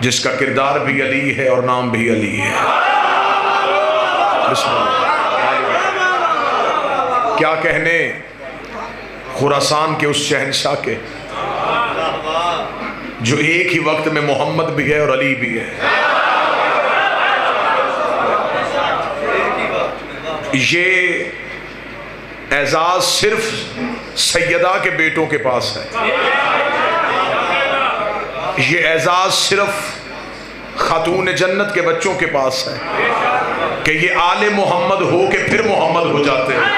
جس کا کردار بھی علی ہے اور نام بھی علی ہے. بسم اللہ. کیا کہنے خراسان کے اس شہنشاہ کے جو ایک ہی وقت میں محمد بھی ہے اور علی بھی ہے. یہ اعزاز صرف سیدہ کے بیٹوں کے پاس ہے. یہ اعزاز صرف خاتون جنت کے بچوں کے پاس ہے کہ یہ آل محمد ہو کے پھر محمد ہو جاتے ہیں.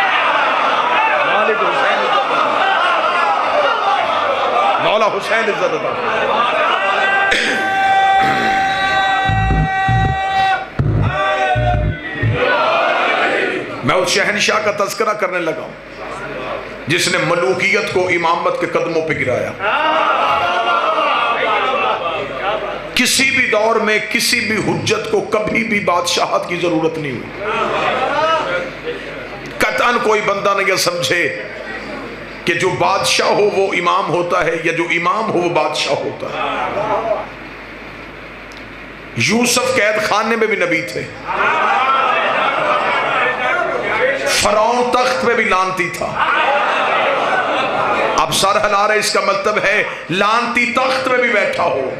مولا حسین عزت عطا. میں اس شہنشاہ کا تذکرہ کرنے لگا ہوں جس نے ملوکیت کو امامت کے قدموں پہ گرایا. کسی بھی دور میں کسی بھی حجت کو کبھی بھی بادشاہت کی ضرورت نہیں ہوئی. قطعاً کوئی بندہ نہ یہ سمجھے کہ جو بادشاہ ہو وہ امام ہوتا ہے یا جو امام ہو وہ بادشاہ ہوتا ہے. یوسف قید خانے میں بھی نبی تھے. فرعون تخت پہ بھی لانتی تھا. اب سر ہلا رہے اس کا مطلب ہے لانتی تخت پہ بھی بیٹھا ہو.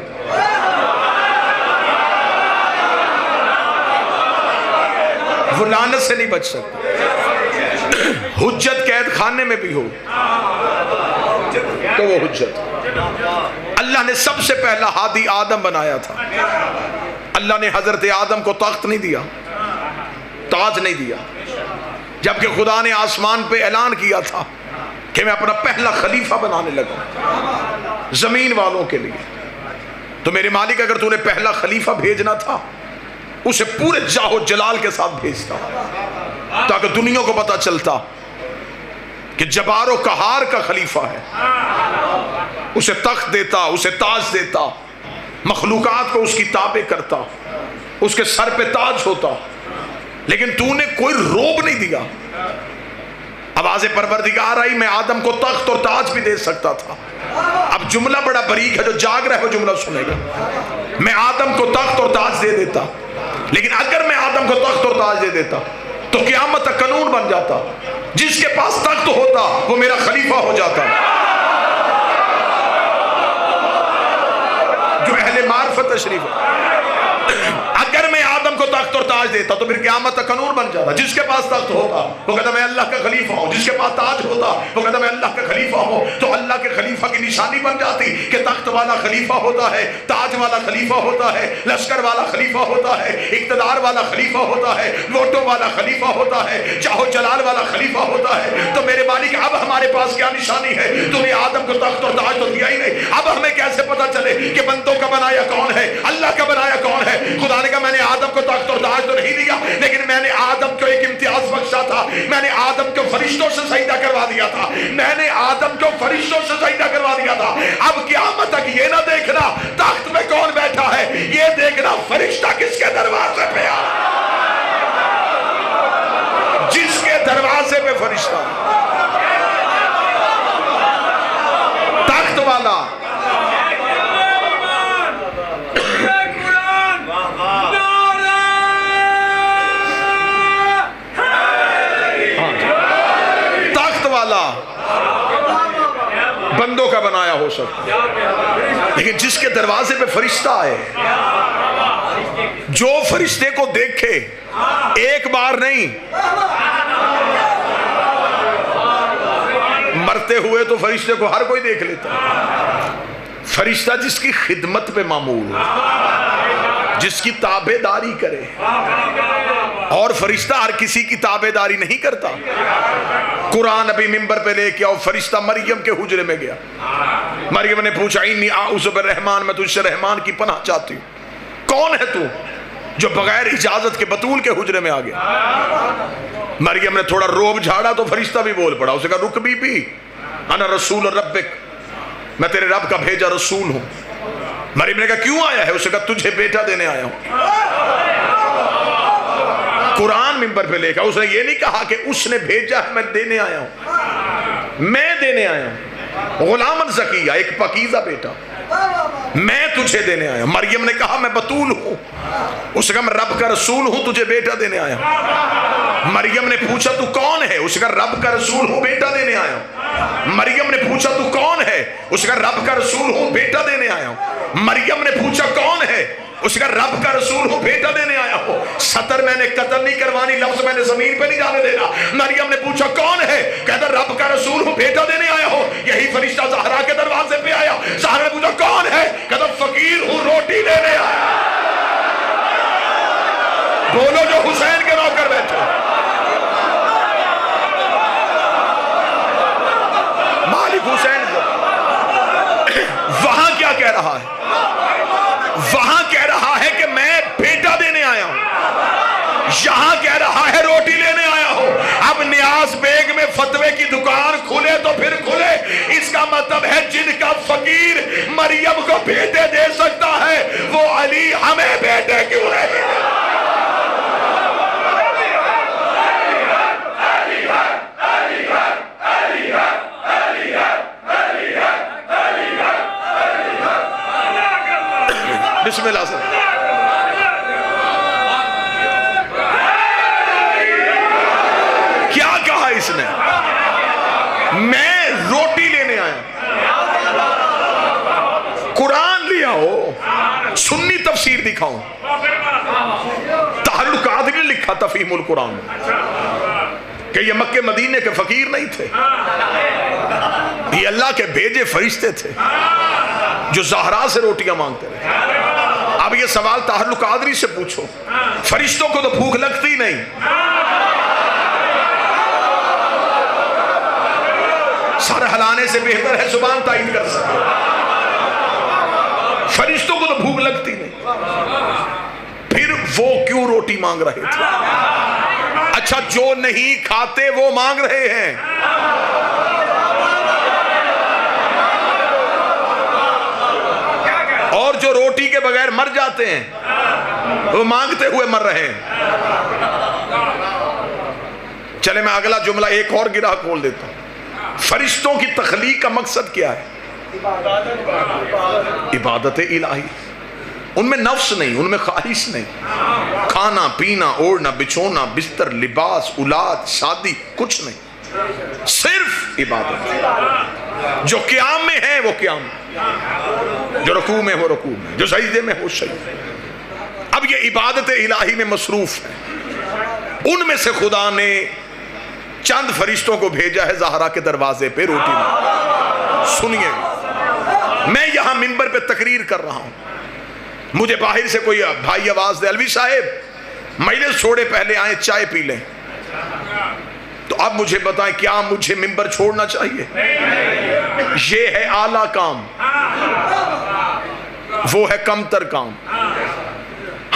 وہ لعنت سے نہیں بچ سکتا. حجت قید خانے میں بھی ہو تو وہ حجت. اللہ نے سب سے پہلا ہادی آدم بنایا تھا. اللہ نے حضرت آدم کو تخت نہیں دیا, تاج نہیں دیا, جبکہ خدا نے آسمان پہ اعلان کیا تھا کہ میں اپنا پہلا خلیفہ بنانے لگا زمین والوں کے لیے. تو میرے مالک اگر تو نے پہلا خلیفہ بھیجنا تھا اسے پورے جاہ و جلال کے ساتھ بھیجتا تاکہ دنیا کو پتا چلتا کہ جبار و قہار کا خلیفہ ہے. اسے تخت دیتا, اسے تاج دیتا, مخلوقات کو اس کی تابع کرتا, اس کے سر پہ تاج ہوتا. لیکن تو نے کوئی روب نہیں دیا. آواز پروردگار آئی میں آدم کو تخت اور تاج بھی دے سکتا تھا. اب جملہ بڑا بریک ہے, جو جاگ رہا ہے وہ جملہ سنے گا. میں آدم کو تخت اور تاج دے دیتا, لیکن اگر میں آدم کو تخت اور تاج دے دیتا تو قیامت تک قانون بن جاتا. جس کے پاس تخت ہوتا وہ میرا خلیفہ ہو جاتا. جو اہل معرفت تشریف اگر میں آدم کو تخت اور تاج دیتا تو پھر قیامت تک قانون بن جاتا. جس کے پاس تخت ہوتا وہ کہتا میں اللہ کا خلیفہ ہوں, جس کے پاس تاج ہوتا وہ کہتا میں اللہ کا خلیفہ ہوں. تو اللہ کے خلیفہ کی نشانی بن جاتی کہ تخت والا خلیفہ ہوتا ہے, تاج والا خلیفہ ہوتا ہے, لشکر والا خلیفہ ہوتا ہے, اقتدار والا خلیفہ ہوتا ہے, ووٹوں والا خلیفہ ہوتا ہے, جاہ و جلال والا خلیفہ ہوتا ہے. تو میرے مالک اب ہمارے پاس کیا نشانی ہے؟ تو نے آدم کو تخت اور تاج تو دیا ہی نہیں. اب ہمیں کیسے پتا چلے کہ بندوں کا بنایا کون ہے, اللہ کا بنایا کون ہے؟ خدا نے کہا میں نے آدم کو تخت اور تاج تو نہیں دیا, لیکن میں نے آدم کو ایک امتیاز بخشا تھا. میں نے آدم کو فرشتوں سے سجدہ کروا دیا تھا. میں نے آدم کو فرشتوں سے سجدہ کروا دیا تھا. اب قیامت تک یہ نہ دیکھنا تخت میں کون بیٹھا ہے, یہ دیکھنا فرشتہ کس کے دروازے پہ آ. جس کے دروازے پہ فرشتہ تخت والا بندوں کا بنایا ہو سکتا, لیکن جس کے دروازے پہ فرشتہ آئے, جو فرشتے کو دیکھے ایک بار نہیں, مرتے ہوئے تو فرشتے کو ہر کوئی دیکھ لیتا. فرشتہ جس کی خدمت پہ معمول ہو, جس کی تابع داری کرے, اور فرشتہ ہر کسی کی تابع داری نہیں کرتا. قرآن ابھی منبر پہ لے کے آؤ, فرشتہ مریم کے حجرے میں گیا. مریم نے پوچھا انی اعوذ بالرحمن, میں تجھ سے رحمان کی پناہ چاہتی ہوں. کون ہے تو جو بغیر اجازت کے بطول کے حجرے میں آ گیا؟ مریم نے تھوڑا روب جھاڑا تو فرشتہ بھی بول پڑا. اسے کہا رک بی بی, انا رسول ربک, میں تیرے رب کا بھیجا رسول ہوں. مریم نے کہا کیوں آیا ہے؟ اسے کہا تجھے بیٹا دینے آیا ہوں. قرآن منبر پہ لے کر اس نے یہ نہیں کہا کہ اس نے بھیجا ہے میں دینے آیا ہوں, میں دینے آیا ہوں. غلامن زکیہ, ایک پاکیزہ بیٹا. میں تجھے دینے آیا ہوں۔ مریم نے کہا میں بتول ہوں، اس نے کہا میں رب کا رسول ہوں، تجھے بیٹا دینے آیا ہوں۔ مریم نے پوچھا تو کون ہے؟ اس نے کہا رب کا رسول ہوں، بیٹا دینے آیا ہوں۔ مریم نے پوچھا تو کون ہے؟ اس نے کہا رب کا رسول ہوں، بیٹا دینے آیا ہوں۔ مریم نے پوچھا کون ہے؟ اس کا رب کا رسول ہوں، بیٹا دینے آیا ہوں۔ سطر میں نے قتل نہیں کروانی، لفظ میں نے زمین پہ نہیں جانے دینا۔ مریم نے پوچھا کون ہے؟ کہتا رب کا رسول ہوں، بیٹا دینے آیا ہوں۔ یہی فرشتہ زہرا کے دروازے پہ آیا، زہرا نے پوچھا کون ہے؟ کہتا فقیر ہوں، روٹی لینے آیا۔ بولو جو حسین کے نوکر بیٹھے، مالک حسین کو وہاں کیا کہہ رہا ہے؟ وہاں کہہ رہا ہے کہ میں بیٹا دینے آیا ہوں، یہاں کہہ رہا ہے روٹی لینے آیا ہوں۔ اب نیاز بیگ میں فتوے کی دکان کھلے تو پھر کھلے، اس کا مطلب ہے جن کا فقیر مریم کو بیٹے دے سکتا ہے وہ علی ہمیں بیٹے کیوں نہیں؟ بسم اللہ سے کیا کہا اس نے؟ میں روٹی لینے آیا، قرآن لیا ہو، سنی تفسیر دکھاؤں۔ طاہر القادری نے لکھا تفہیم القرآن کہ یہ مکہ مدینے کے فقیر نہیں تھے، یہ اللہ کے بھیجے فرشتے تھے جو زہرا سے روٹیاں مانگتے رہے۔ اب یہ سوال طاہر القادری سے پوچھو، فرشتوں کو تو بھوک لگتی نہیں، سر ہلانے سے بہتر ہے زبان تائید کر سکے، فرشتوں کو تو بھوک لگتی نہیں، پھر وہ کیوں روٹی مانگ رہے تھے؟ اچھا جو نہیں کھاتے وہ مانگ رہے ہیں، اور جو روٹی کے بغیر مر جاتے ہیں وہ مانگتے ہوئے مر رہے ہیں۔ چلے میں اگلا جملہ ایک اور گرہ کھول دیتا ہوں۔ فرشتوں کی تخلیق کا مقصد کیا ہے؟ عبادت الہی۔ ان میں نفس نہیں، ان میں خواہش نہیں، کھانا پینا اوڑھنا بچھونا بستر لباس اولاد شادی کچھ نہیں، صرف عبادت۔ جو قیام میں ہے وہ قیام میں، جو رکوع میں وہ رکوع میں، جو سجدے میں وہ سجدے۔ اب یہ عبادت الہی میں مصروف ہے، ان میں سے خدا نے چند فرشتوں کو بھیجا ہے زہرا کے دروازے پہ روٹی میں۔ سنیے، میں یہاں منبر پہ تقریر کر رہا ہوں، مجھے باہر سے کوئی بھائی آواز دے الوی صاحب مجلس چھوڑے پہلے آئیں چائے پی لیں، تو اب مجھے بتائیں کیا مجھے منبر چھوڑنا چاہیے؟ یہ ہے اعلیٰ کام، وہ ہے کم تر کام۔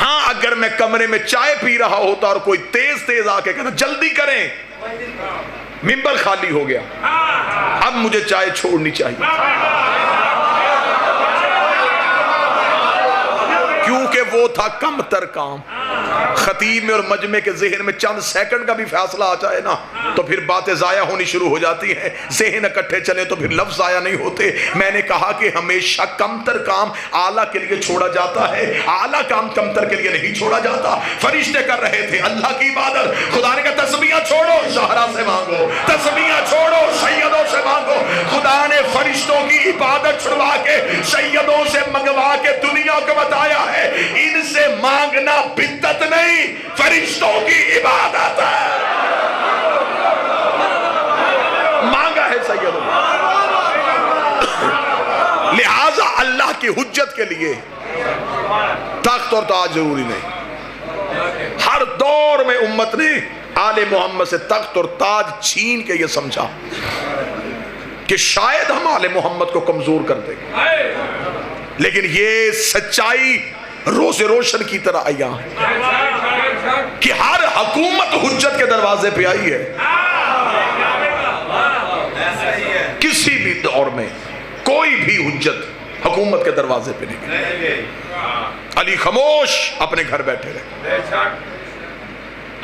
ہاں اگر میں کمرے میں چائے پی رہا ہوتا اور کوئی تیز تیز آ کے کہنا جلدی کریں، منبر خالی ہو گیا، اب مجھے چائے چھوڑنی چاہیے، کیونکہ وہ تھا کم تر کام۔ خطیب میں اور مجمع کے ذہن میں چند سیکنڈ کا بھی فاصلہ آ جائے نا تو پھر باتیں ضائع ہونی شروع ہو جاتی ہیں، ذہن اکٹھے چلے تو پھر لفظ ضائع نہیں ہوتے۔ میں نے کہا کہ ہمیشہ کم تر کام اعلیٰ کے لیے چھوڑا جاتا ہے، اعلیٰ کام کم تر کے لیے نہیں چھوڑا جاتا۔ فرشتے کر رہے تھے اللہ کی عبادت، خدا نے کہا تسبیحاں چھوڑو زہرا سے مانگو، تسبیحاں چھوڑو سیدوں سے مانگو۔ خدا نے فرشتوں کی عبادت چھڑوا کے سیدوں سے منگوا کے دنیا کو بتایا ہے ان سے مانگنا بدعت نہیں، فرشتوں کی عبادت ہے۔ مانگا ہے سیدوں، لہذا اللہ کی حجت کے لیے تخت اور تاج ضروری نہیں۔ ہر دور میں امت نے آل محمد سے تخت اور تاج چھین کے یہ سمجھا کہ شاید ہم آل محمد کو کمزور کر دیں گے، لیکن یہ سچائی روز روشن کی طرح آیا ہے کہ ہر حکومت حجت کے دروازے پہ آئی ہے۔ کسی بھی دور میں کوئی بھی حجت حکومت کے دروازے پہ نہیں گئی۔ علی خاموش اپنے گھر بیٹھے رہے،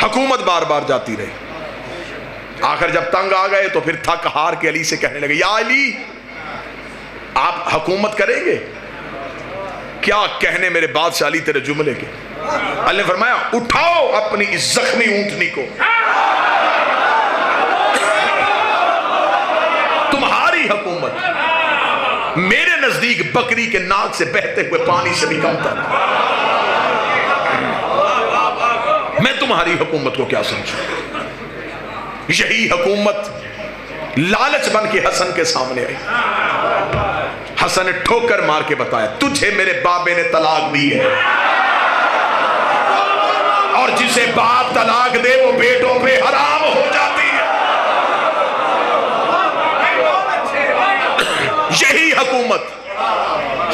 حکومت بار بار جاتی رہی، آخر جب تنگ آ گئے تو پھر تھک ہار کے علی سے کہنے لگے یا علی آپ حکومت کریں گے؟ کیا کہنے میرے بادشاہ علی تیرے جملے کے. اللہ نے فرمایا اٹھاؤ اپنی اس زخمی اونٹنی کو, تمہاری حکومت میرے نزدیک بکری کے ناک سے بہتے ہوئے پانی سے بھی کم تر. میں تمہاری حکومت کو کیا سمجھوں. یہی حکومت لالچ بن کے حسن کے سامنے آئی. حسن نے ٹھوکر مار کے بتایا تجھے میرے بابے نے طلاق دی ہے, اور جسے باپ طلاق دے وہ بیٹوں پہ حرام ہو جاتی ہے. یہی حکومت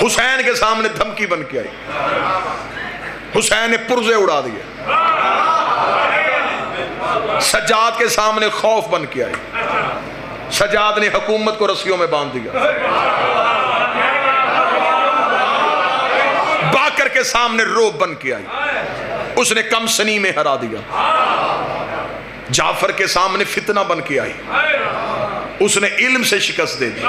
حسین کے سامنے دھمکی بن کے آئی. حسین نے پرزے اڑا دیے. سجاد کے سامنے خوف بن کے آئی. سجاد نے حکومت کو رسیوں میں باندھ دیا. باکر کے سامنے روب بن کے آئی, اس نے کم سنی میں ہرا دیا. جعفر کے سامنے فتنہ بن کے آئی, اس نے علم سے شکست دے دی.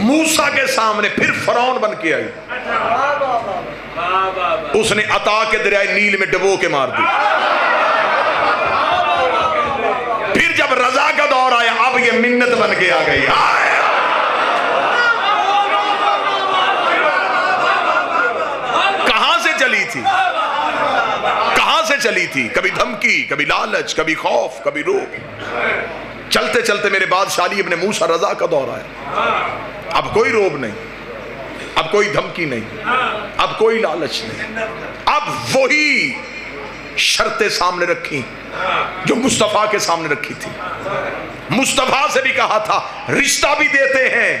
موسیٰ کے سامنے پھر فرعون بن کے آئی, اس نے عطا کے دریائے نیل میں ڈبو کے مار دی. پھر جب رضا کا دور آیا اب یہ منت بن کے آ گئی. کہاں سے چلی تھی, کہاں سے چلی تھی؟ کبھی دھمکی, کبھی لالچ, کبھی خوف, کبھی روب. چلتے چلتے میرے بادشاہ علی ابن موسیٰ رضا کا دور آیا. اب کوئی روب نہیں, اب کوئی دھمکی نہیں, اب کوئی لالچ نہیں. اب وہی شرطیں سامنے رکھی جو مصطفیٰ کے سامنے رکھی تھی. مصطفیٰ سے بھی کہا تھا رشتہ بھی دیتے ہیں,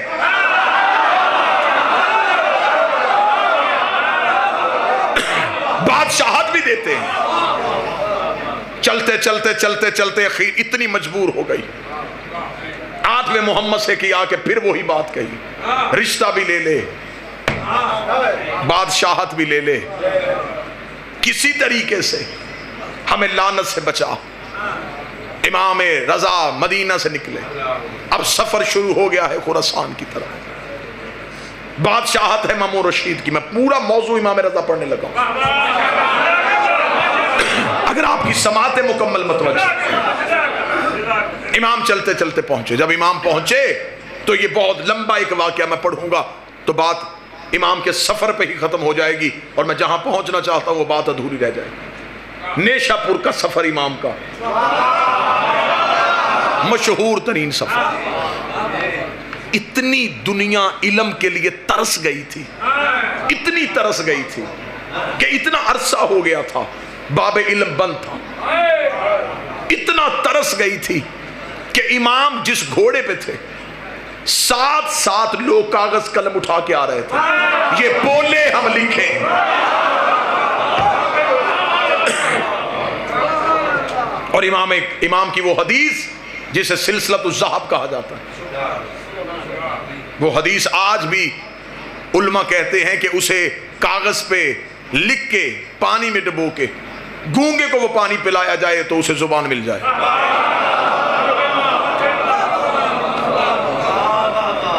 بادشاہت بھی دیتے ہیں. چلتے چلتے چلتے چلتے اخیر اتنی مجبور ہو گئی, آنکھ میں محمد سے کیا کہ پھر وہی بات کہی, رشتہ بھی لے لے, بادشاہت بھی لے لے, کسی طریقے سے ہمیں لعنت سے بچا. امام رضا مدینہ سے نکلے, اب سفر شروع ہو گیا ہے خراسان کی طرف. بادشاہت ہے مامون رشید کی. میں پورا موضوع امام رضا پڑھنے لگا ہوں, اگر آپ کی سماعت مکمل متوجہ. امام چلتے چلتے پہنچے. جب امام پہنچے تو یہ بہت لمبا ایک واقعہ میں پڑھوں گا تو بات امام کے سفر پہ ہی ختم ہو جائے گی, اور میں جہاں پہنچنا چاہتا ہوں وہ بات ادھوری رہ جائے گی. نیشا پور کا سفر امام کا مشہور ترین سفر. اتنی دنیا علم کے لیے ترس گئی تھی, اتنی ترس گئی تھی کہ اتنا عرصہ ہو گیا تھا باب علم بند تھا. اتنا ترس گئی تھی کہ امام جس گھوڑے پہ تھے ساتھ ساتھ لوگ کاغذ قلم اٹھا کے آ رہے تھے, یہ بولے ہم لکھیں. اور امام کی وہ حدیث جسے سلسلۃ الذہب کہا جاتا ہے, وہ حدیث آج بھی علماء کہتے ہیں کہ اسے کاغذ پہ لکھ کے پانی میں ڈبو کے گونگے کو وہ پانی پلایا جائے تو اسے زبان مل جائے.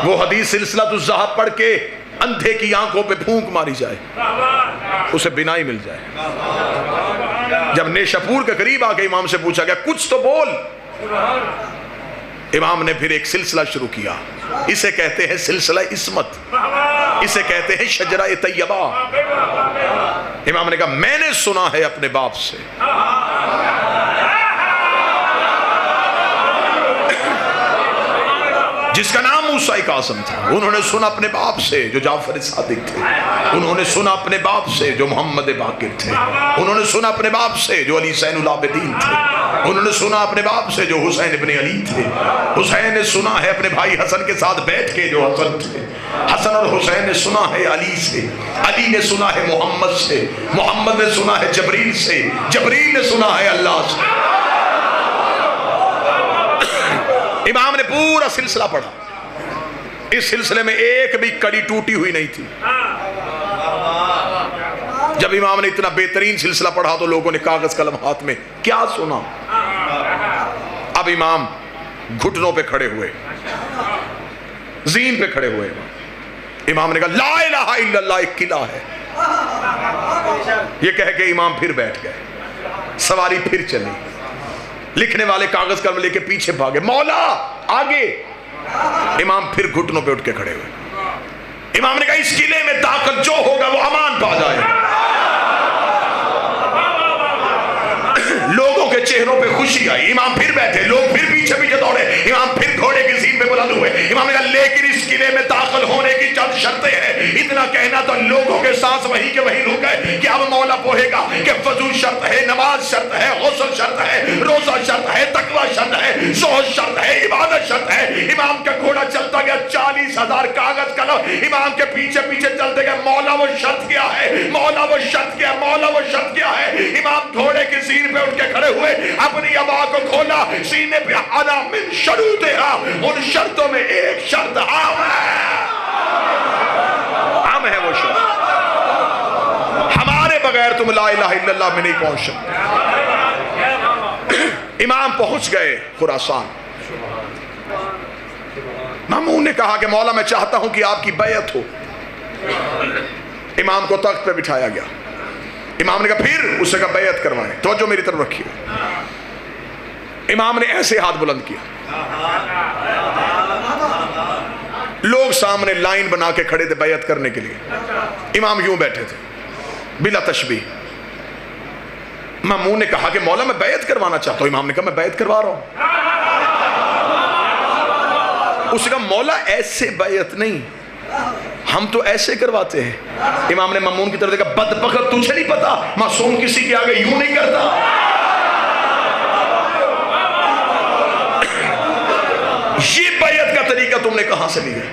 وہ حدیث سلسلۃ الذہب پڑھ کے اندھے کی آنکھوں پہ پھونک ماری جائے اسے بینائی مل جائے. جب نیشاپور کے قریب آ کے امام سے پوچھا گیا کچھ تو بول, امام نے پھر ایک سلسلہ شروع کیا. اسے کہتے ہیں سلسلہ عصمت, اسے کہتے ہیں شجرہ طیبہ. امام نے کہا میں نے سنا ہے اپنے باپ سے, جس کا نام موسیٰ قاسم تھا, انہوں نے سنا اپنے باپ سے جو جعفر صادق تھے, انہوں نے سنا اپنے باپ سے جو محمد باقر تھے, انہوں نے سنا اپنے باپ سے جو علی زین العابدین تھے, انہوں نے سنا اپنے باپ سے جو حسین ابن علی تھے, حسین نے سنا ہے اپنے بھائی حسن کے ساتھ بیٹھ کے جو حسن تھے, حسن اور حسین نے سنا ہے علی سے, علی نے سنا ہے محمد سے, محمد نے سنا ہے جبریل سے, جبریل نے سنا ہے اللہ سے. امام نے پورا سلسلہ پڑھا. اس سلسلے میں ایک بھی کڑی ٹوٹی ہوئی نہیں تھی. جب امام نے اتنا بہترین سلسلہ پڑھا تو لوگوں نے کاغذ قلم ہاتھ میں کیا سنا؟ اب امام گھٹنوں پہ کھڑے ہوئے، زین پہ کھڑے ہوئے، امام نے کہا لا الہ الا اللہ ایک قلعہ ہے، یہ کہہ کے امام پھر بیٹھ گئے، سواری پھر چلی، لکھنے والے کاغذ قلم لے کے پیچھے بھاگے، مولا آگے، امام پھر گھٹنوں پہ اٹھ کے کھڑے ہوئے، امام نے کہا اس قلعے میں داخل جو ہوگا وہ امان پا جائے گا۔ لوگوں کے چہروں پہ خوشی آئی، امام پھر بیٹھے، لوگ پھر پیچھے پیچھے دوڑے، امام پھر گھوڑے کی زین پہ بلند ہوئے، امام نے کہا لیکن اس قلعے میں داخل ہونے کی چند شرطیں ہیں۔ اتنا کہنا تو لوگوں کے سانس وہی کے وہی رک گئے کہ اب مولا پوہے گا کہ وضو شرط ہے، نماز شرط ہے، غسل شرط ہے، روزہ شرط ہے، تقوی شرط ہے، زہد شرط ہے، عبادت شرط ہے۔ امام کا گھوڑا چلتا گیا، 40,000 کاغذ قلم امام کے پیچھے پیچھے چلتے گئے، مولا وہ شرط کیا ہے، مولا وہ شرط کیا ہے، مولا وہ شرط کیا ہے۔ امام گھوڑے کی زین پہ اٹھ کے کھڑے ہوئے، اپنی عبا کو کھولا، سینے پہ انا من شروطہا، ان شرطوں میں ایک شرط عام ہے، عام ہے وہ شرط، ہمارے بغیر تم لا الہ الا اللہ میں نہیں پہنچ سکتے۔ امام پہنچ گئے خراسان، مامون نے کہا کہ مولا میں چاہتا ہوں کہ آپ کی بیعت ہو۔ امام کو تخت پہ بٹھایا گیا، امام نے کہا پھر اسے کہا بیعت کروائیں، توجہ میری طرف رکھیے۔ امام نے ایسے ہاتھ بلند کیا، لوگ سامنے لائن بنا کے کھڑے تھے بیعت کرنے کے لیے، امام یوں بیٹھے تھے بلا تشبیہ۔ مامون نے کہا کہ مولا میں بیعت کروانا چاہتا ہوں، امام نے کہا میں بیعت کروا رہا ہوں۔ اس نے کہا مولا ایسے بیعت نہیں، ہم تو ایسے کرواتے ہیں۔ امام نے مامون کی طرف دیکھا، بدبخت تجھے نہیں پتا معصوم کسی کے آگے یوں نہیں کرتا۔ یہ بیعت کا طریقہ تم نے کہاں سے لیا؟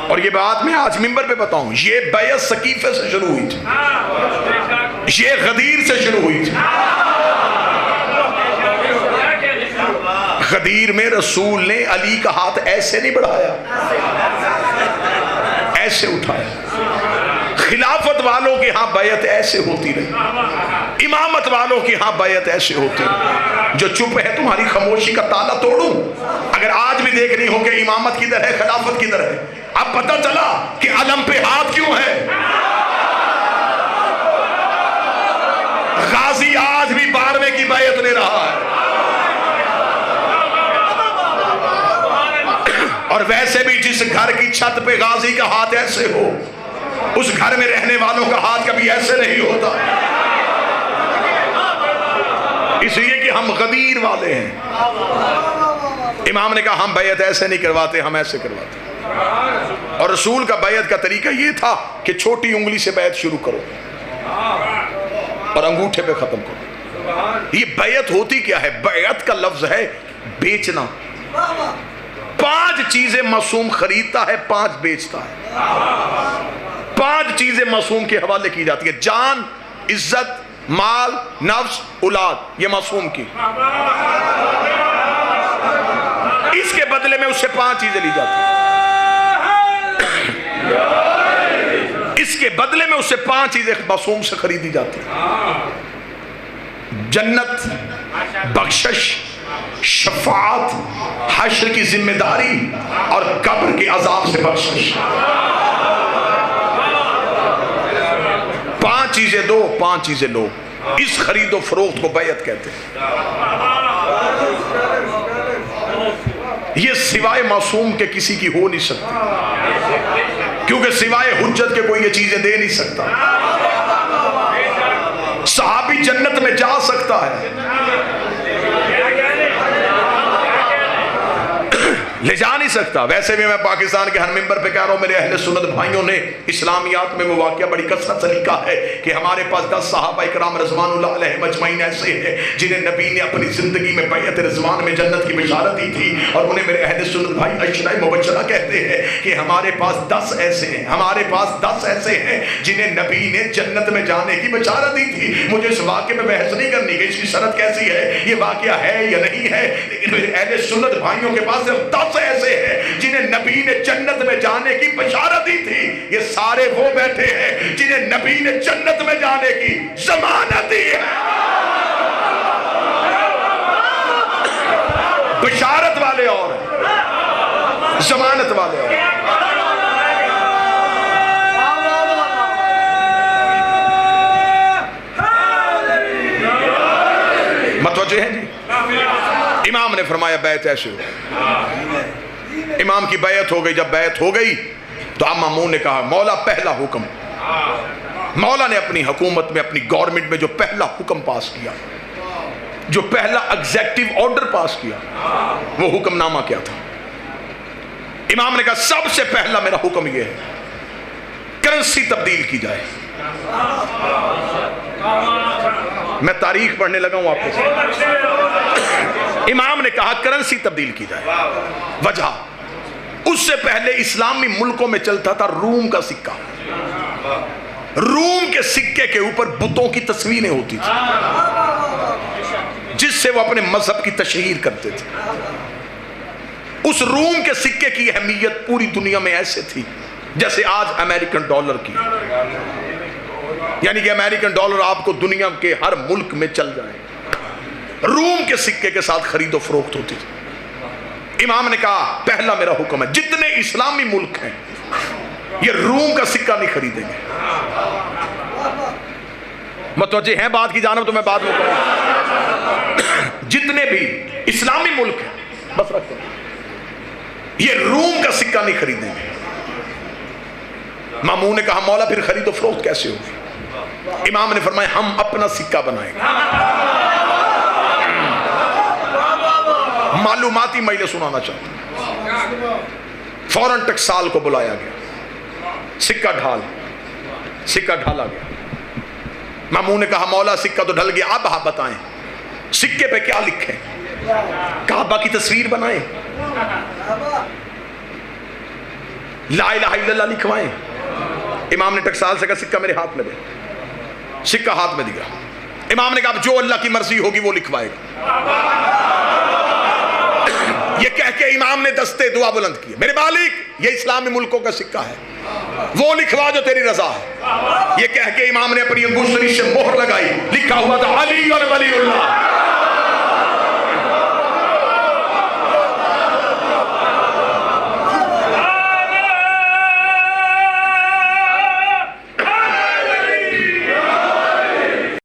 اور یہ بات میں آج منبر پہ بتاؤں، یہ بیعت سقیفے سے شروع ہوئی تھی، یہ غدیر سے شروع ہوئی تھی۔ غدیر میں رسول نے علی کا ہاتھ ایسے نہیں بڑھایا، ایسے اٹھایا۔ خلافت والوں کے ہاں بیعت ایسے ہوتی رہی، امامت والوں کے ہاں بیعت ایسے ہوتی رہی۔ جو چپ ہے تمہاری خاموشی کا تالا توڑوں؟ اگر آج بھی دیکھنی ہو کہ امامت کدھر ہے، خلافت کدھر ہے، اب پتہ چلا کہ علم پہ ہاتھ کیوں ہے۔ غازی آج بھی 12ویں کی بیعت لے رہا ہے، اور ویسے بھی جس گھر کی چھت پہ غازی کا ہاتھ ایسے ہو، اس گھر میں رہنے والوں کا ہاتھ کبھی ایسے نہیں ہوتا، اس لیے کہ ہم غدیر والے ہیں۔ امام نے کہا ہم بیعت ایسے نہیں کرواتے، ہم ایسے کرواتے۔ اور رسول کا بیعت کا طریقہ یہ تھا کہ چھوٹی انگلی سے بیعت شروع کرو اور انگوٹھے پہ ختم کرو۔ یہ بیعت ہوتی کیا ہے؟ بیعت کا لفظ ہے بیچنا۔ 5 چیزیں معصوم خریدتا ہے، 5 بیچتا ہے۔ 5 چیزیں معصوم کے حوالے کی جاتی ہے، جان، عزت، مال، نفس، اولاد، یہ معصوم کی۔ اس کے بدلے میں اس سے 5 چیزیں لی جاتی ہیں، اس کے بدلے میں اس سے 5 چیزیں معصوم سے خریدی جاتی ہیں: جنت، بخشش، شفاعت، حشر کی ذمہ داری اور قبر کے عذاب سے بخشش۔ 5 چیزیں دو، 5 چیزیں لو، اس خرید و فروخت کو بیعت کہتے ہیں۔ یہ سوائے معصوم کے کسی کی ہو نہیں سکتی، کیونکہ سوائے حجت کے کوئی یہ چیزیں دے نہیں سکتا۔ صحابی جنت میں جا سکتا ہے، لے جا نہیں سکتا۔ ویسے بھی میں پاکستان کے ہر ممبر پہ کہہ رہا ہوں، میرے اہل سنت بھائیوں نے اسلامیات میں وہ واقعہ بڑی کثرت سے لکھا ہے کہ ہمارے پاس 10 صحابہ اکرام رضوان اللہ علیہ مجمعین ایسے ہیں جنہیں نبی نے اپنی زندگی میں بیعت رضوان میں جنت کی بشارت دی تھی، اور انہیں میرے اہل سنت بھائی عشرہ مبشرہ کہتے ہیں کہ ہمارے پاس 10 ایسے ہیں، ہمارے پاس 10 ایسے ہیں جنہیں نبی نے جنت میں جانے کی بشارت دی تھی۔ مجھے اس واقعے میں بحث نہیں کرنی کہ اس کی سند کیسی ہے، یہ واقعہ ہے یا نہیں ہے، لیکن میرے اہل سنت بھائیوں کے پاس صرف 10 سے ایسے ہیں جنہیں نبی نے جنت میں جانے کی بشارت دی تھی، یہ سارے وہ بیٹھے ہیں جنہیں نبی نے جنت میں جانے کی ضمانت دی ہے۔ بشارت والے اور ضمانت والے اور متوجہ ہیں جی؟ امام نے فرمایا بیعت ایسے ہو۔ امام کی بیعت ہو گئی، جب بیعت ہو گئی تو اب مامون نے کہا مولا پہلا حکم، مولا نے اپنی حکومت میں اپنی گورنمنٹ میں جو پہلا حکم پاس کیا، جو پہلا ایگزیکٹو آرڈر پاس کیا، وہ حکم نامہ کیا تھا؟ امام نے کہا سب سے پہلا میرا حکم یہ ہے کرنسی تبدیل کی جائے۔ میں تاریخ پڑھنے لگا ہوں آپ کو۔ امام نے کہا کرنسی تبدیل کی جائے۔ وجہ اس سے پہلے اسلامی ملکوں میں چلتا تھا روم کا سکہ، روم کے سکے کے اوپر بتوں کی تصویریں ہوتی تھی جس سے وہ اپنے مذہب کی تشہیر کرتے تھے۔ اس روم کے سکے کی اہمیت پوری دنیا میں ایسے تھی جیسے آج امریکن ڈالر کی، یعنی کہ امریکن ڈالر آپ کو دنیا کے ہر ملک میں چل جائے، روم کے سکے کے ساتھ خرید و فروخت ہوتی تھی۔ امام نے کہا پہلا میرا حکم ہے جتنے اسلامی ملک ہیں یہ روم کا سکہ نہیں خریدیں گے۔ متوجہ ہیں بات کی جانب؟ تو میں بات میں کہوں جتنے بھی اسلامی ملک ہیں بس رکھتے ہیں یہ روم کا سکہ نہیں خریدیں گے۔ مامون نے کہا مولا پھر خرید و فروخت کیسے ہوگی؟ امام نے فرمایا ہم اپنا سکہ بنائیں گے۔ معلوماتی میلے سنانا چاہتا ہوں۔ فوراً ٹکسال کو بلایا گیا، سکہ ڈھالا گیا۔ مامون نے کہا مولا سکہ تو ڈھل گیا، اب آپ بتائیں سکے پہ کیا لکھیں؟ کعبہ کی تصویر بنائیں، لا الہ الا اللہ لکھوائیں؟ امام نے ٹکسال سے کہا سکہ میرے ہاتھ میں دے۔ سکہ ہاتھ میں دیا۔ امام نے کہا اب جو اللہ کی مرضی ہوگی وہ لکھوائے گا۔ یہ کہہ کے امام نے دستے دعا بلند کیے، میرے مالک یہ اسلامی ملکوں کا سکہ ہے، وہ لکھوا جو تیری رضا ہے۔ یہ کہہ کے امام نے اپنی انگشتری سے مہر لگائی، لکھا ہوا تھا علی اور ولی اللہ۔